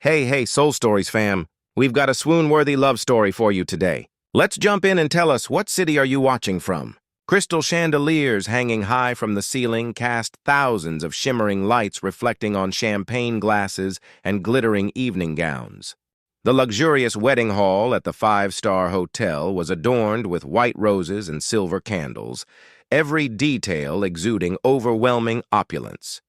Hey, Soul Stories fam. We've got a swoon-worthy love story for you today. Let's jump in and tell us, what city are you watching from? Crystal chandeliers hanging high from the ceiling cast thousands of shimmering lights reflecting on champagne glasses and glittering evening gowns. The luxurious wedding hall at the five-star hotel was adorned with white roses and silver candles, every detail exuding overwhelming opulence.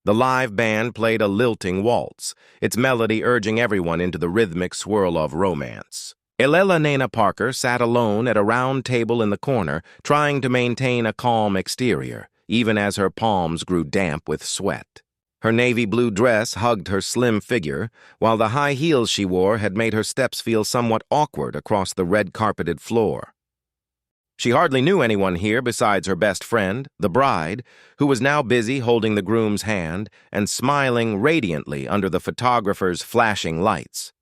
The live band played a lilting waltz, its melody urging everyone into the rhythmic swirl of romance. Elena Parker sat alone at a round table in the corner, trying to maintain a calm exterior, even as her palms grew damp with sweat. Her navy blue dress hugged her slim figure, while the high heels she wore had made her steps feel somewhat awkward across the red-carpeted floor. She hardly knew anyone here besides her best friend, the bride, who was now busy holding the groom's hand and smiling radiantly under the photographer's flashing lights.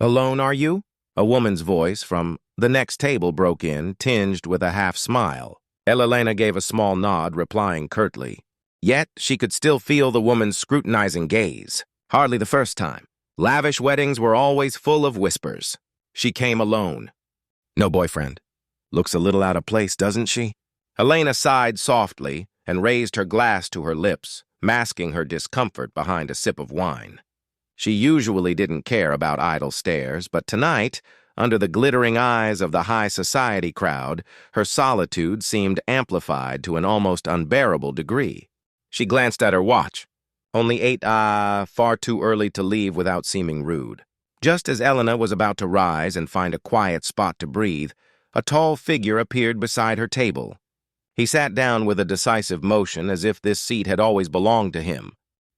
"Alone, are you?" A woman's voice from the next table broke in, tinged with a half-smile. Elena gave a small nod, replying curtly. Yet she could still feel the woman's scrutinizing gaze. Hardly the first time. Lavish weddings were always full of whispers. She came alone. "No boyfriend. Looks a little out of place, doesn't she?" Elena sighed softly and raised her glass to her lips, masking her discomfort behind a sip of wine. She usually didn't care about idle stares, but tonight, under the glittering eyes of the high society crowd, her solitude seemed amplified to an almost unbearable degree. She glanced at her watch. Only 8, far too early to leave without seeming rude. Just as Elena was about to rise and find a quiet spot to breathe, a tall figure appeared beside her table. He sat down with a decisive motion, as if this seat had always belonged to him.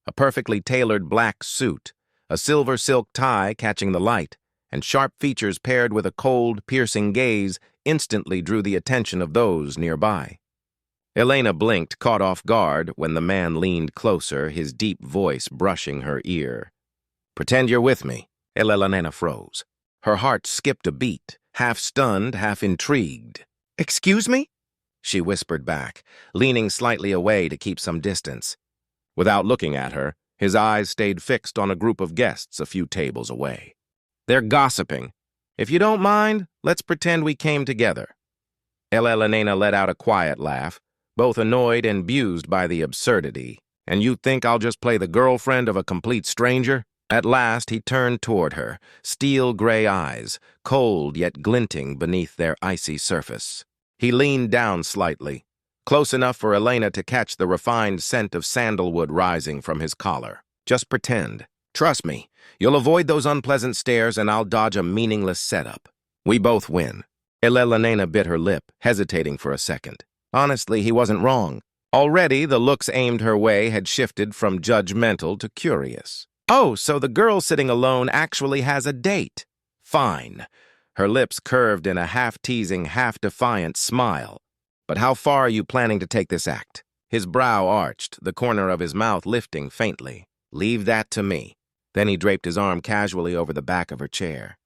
A perfectly tailored black suit, a silver silk tie catching the light, and sharp features paired with a cold, piercing gaze instantly drew the attention of those nearby. Elena blinked, caught off guard, when the man leaned closer, his deep voice brushing her ear. "Pretend you're with me." Elena froze. Her heart skipped a beat, half stunned, half intrigued. "Excuse me?" she whispered back, leaning slightly away to keep some distance. Without looking at her, his eyes stayed fixed on a group of guests a few tables away. "They're gossiping. If you don't mind, let's pretend we came together." Elena let out a quiet laugh, both annoyed and abused by the absurdity. "And you think I'll just play the girlfriend of a complete stranger?" At last he turned toward her, steel-gray eyes, cold yet glinting beneath their icy surface. He leaned down slightly, close enough for Elena to catch the refined scent of sandalwood rising from his collar. "Just pretend. Trust me, you'll avoid those unpleasant stares and I'll dodge a meaningless setup. We both win." Elena bit her lip, hesitating for a second. Honestly, he wasn't wrong. Already, the looks aimed her way had shifted from judgmental to curious. "Oh, so the girl sitting alone actually has a date. Fine." Her lips curved in a half-teasing, half-defiant smile. "But how far are you planning to take this act?" His brow arched, the corner of his mouth lifting faintly. "Leave that to me." Then he draped his arm casually over the back of her chair.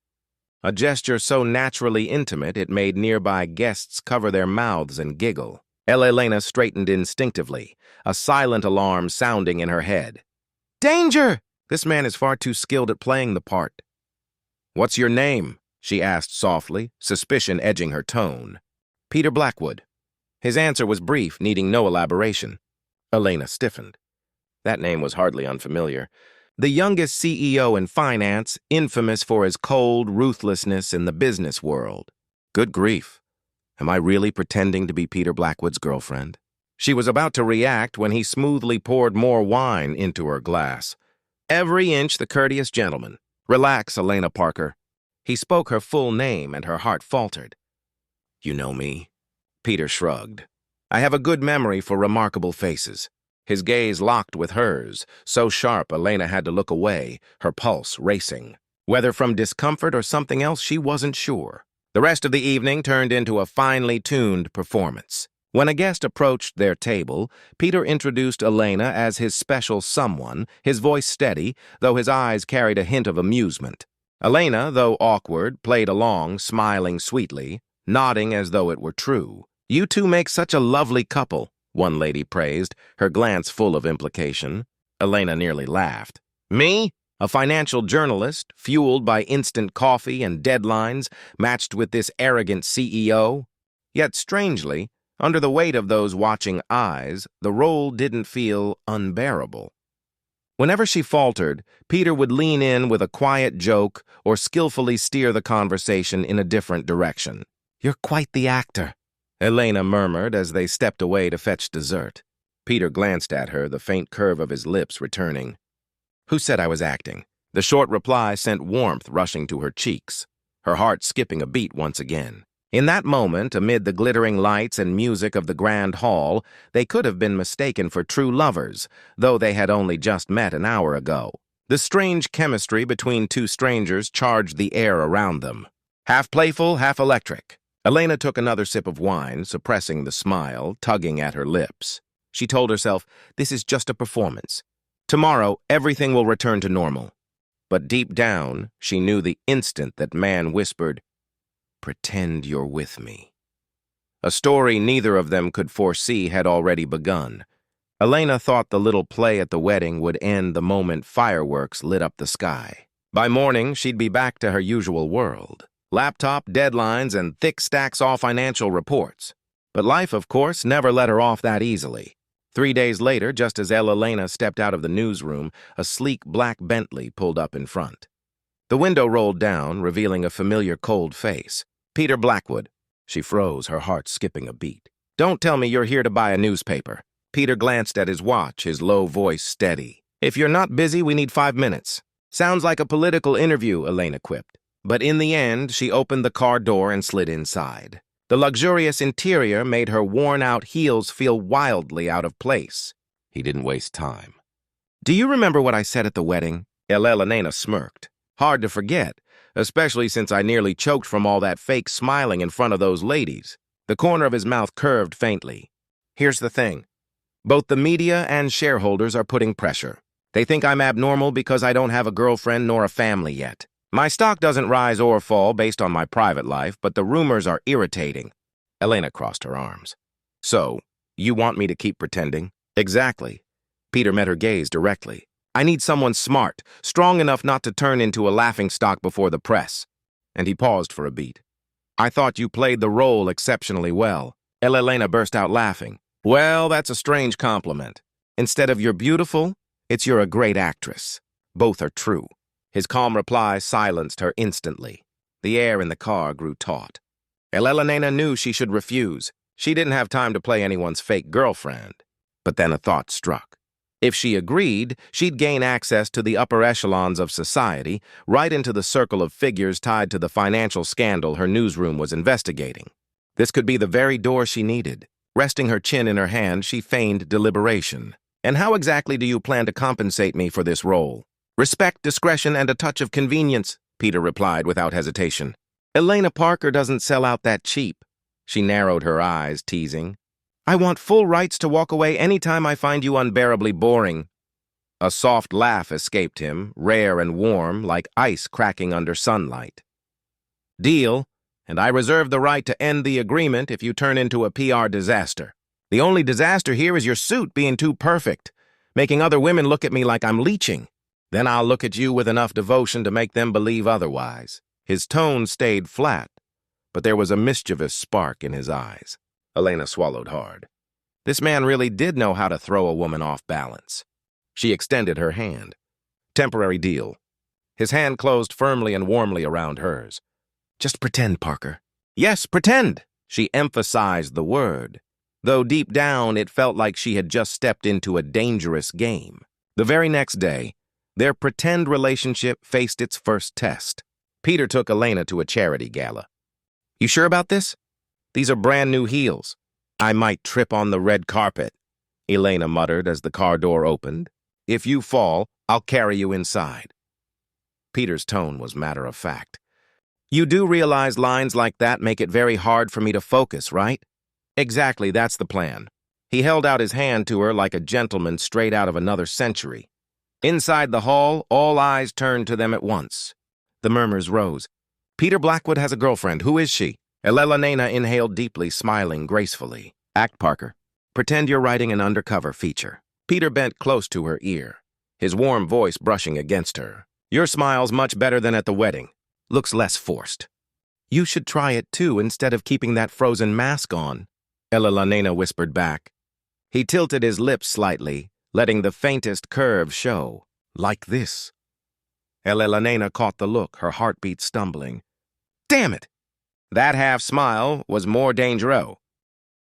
A gesture so naturally intimate it made nearby guests cover their mouths and giggle. Elena straightened instinctively, a silent alarm sounding in her head. "Danger!" This man is far too skilled at playing the part. "What's your name?" she asked softly, suspicion edging her tone. "Peter Blackwood." His answer was brief, needing no elaboration. Elena stiffened. That name was hardly unfamiliar. The youngest CEO in finance, infamous for his cold ruthlessness in the business world. Good grief. Am I really pretending to be Peter Blackwood's girlfriend? She was about to react when he smoothly poured more wine into her glass. "Every inch the courteous gentleman. Relax, Elena Parker." He spoke her full name and her heart faltered. "You know me?" Peter shrugged. "I have a good memory for remarkable faces." His gaze locked with hers, so sharp Elena had to look away, her pulse racing. Whether from discomfort or something else, she wasn't sure. The rest of the evening turned into a finely tuned performance. When a guest approached their table, Peter introduced Elena as his special someone, his voice steady, though his eyes carried a hint of amusement. Elena, though awkward, played along, smiling sweetly, nodding as though it were true. "You two make such a lovely couple," one lady praised, her glance full of implication. Elena nearly laughed. "Me? A financial journalist, fueled by instant coffee and deadlines, matched with this arrogant CEO? Yet strangely, under the weight of those watching eyes, the role didn't feel unbearable. Whenever she faltered, Peter would lean in with a quiet joke or skillfully steer the conversation in a different direction. "You're quite the actor," Elena murmured as they stepped away to fetch dessert. Peter glanced at her, the faint curve of his lips returning. "Who said I was acting?" The short reply sent warmth rushing to her cheeks, her heart skipping a beat once again. In that moment, amid the glittering lights and music of the grand hall, they could have been mistaken for true lovers, though they had only just met an hour ago. The strange chemistry between two strangers charged the air around them. Half playful, half electric. Elena took another sip of wine, suppressing the smile, tugging at her lips. She told herself, this is just a performance. Tomorrow, everything will return to normal. But deep down, she knew the instant that man whispered, "Pretend you're with me." A story neither of them could foresee had already begun. Elena thought the little play at the wedding would end the moment fireworks lit up the sky. By morning, she'd be back to her usual world. Laptop, deadlines, and thick stacks all financial reports. But life, of course, never let her off that easily. 3 days later, just as Elena stepped out of the newsroom, a sleek black Bentley pulled up in front. The window rolled down, revealing a familiar cold face. "Peter Blackwood." She froze, her heart skipping a beat. "Don't tell me you're here to buy a newspaper." Peter glanced at his watch, his low voice steady. "If you're not busy, we need 5 minutes." "Sounds like a political interview," Elena quipped. But in the end, she opened the car door and slid inside. The luxurious interior made her worn-out heels feel wildly out of place. He didn't waste time. "Do you remember what I said at the wedding?" Elena smirked. "Hard to forget, especially since I nearly choked from all that fake smiling in front of those ladies." The corner of his mouth curved faintly. "Here's the thing. Both the media and shareholders are putting pressure. They think I'm abnormal because I don't have a girlfriend nor a family yet. My stock doesn't rise or fall based on my private life, but the rumors are irritating." Elena crossed her arms. "So, you want me to keep pretending?" "Exactly." Peter met her gaze directly. "I need someone smart, strong enough not to turn into a laughingstock before the press." And he paused for a beat. "I thought you played the role exceptionally well." Elena burst out laughing. "Well, that's a strange compliment. Instead of you're beautiful, it's you're a great actress. Both are true." His calm reply silenced her instantly. The air in the car grew taut. Elena knew she should refuse. She didn't have time to play anyone's fake girlfriend. But then a thought struck. If she agreed, she'd gain access to the upper echelons of society, right into the circle of figures tied to the financial scandal her newsroom was investigating. This could be the very door she needed. Resting her chin in her hand, she feigned deliberation. "And how exactly do you plan to compensate me for this role?" "Respect, discretion, and a touch of convenience," Peter replied without hesitation. "Elena Parker doesn't sell out that cheap." She narrowed her eyes, teasing. "I want full rights to walk away anytime I find you unbearably boring." A soft laugh escaped him, rare and warm, like ice cracking under sunlight. "Deal, and I reserve the right to end the agreement if you turn into a PR disaster. The only disaster here is your suit being too perfect, making other women look at me like I'm leeching. Then I'll look at you with enough devotion to make them believe otherwise." His tone stayed flat, but there was a mischievous spark in his eyes. Elena swallowed hard. This man really did know how to throw a woman off balance. She extended her hand. "Temporary deal." His hand closed firmly and warmly around hers. "Just pretend, Parker." "Yes, pretend." She emphasized the word, though deep down it felt like she had just stepped into a dangerous game. The very next day, their pretend relationship faced its first test. Peter took Elena to a charity gala. "You sure about this? These are brand new heels." "I might trip on the red carpet," Elena muttered as the car door opened. "If you fall, I'll carry you inside." Peter's tone was matter of fact. "You do realize lines like that make it very hard for me to focus, right?" "Exactly, that's the plan." He held out his hand to her like a gentleman straight out of another century. Inside the hall, all eyes turned to them at once. The murmurs rose. "Peter Blackwood has a girlfriend. Who is she?" Elena inhaled deeply, smiling gracefully. "Act, Parker. Pretend you're writing an undercover feature." Peter bent close to her ear, his warm voice brushing against her. Your smile's much better than at the wedding. Looks less forced. You should try it too instead of keeping that frozen mask on, Elena whispered back. He tilted his lips slightly, letting the faintest curve show. Like this. Elena caught the look, her heartbeat stumbling. Damn it! That half smile was more dangerous.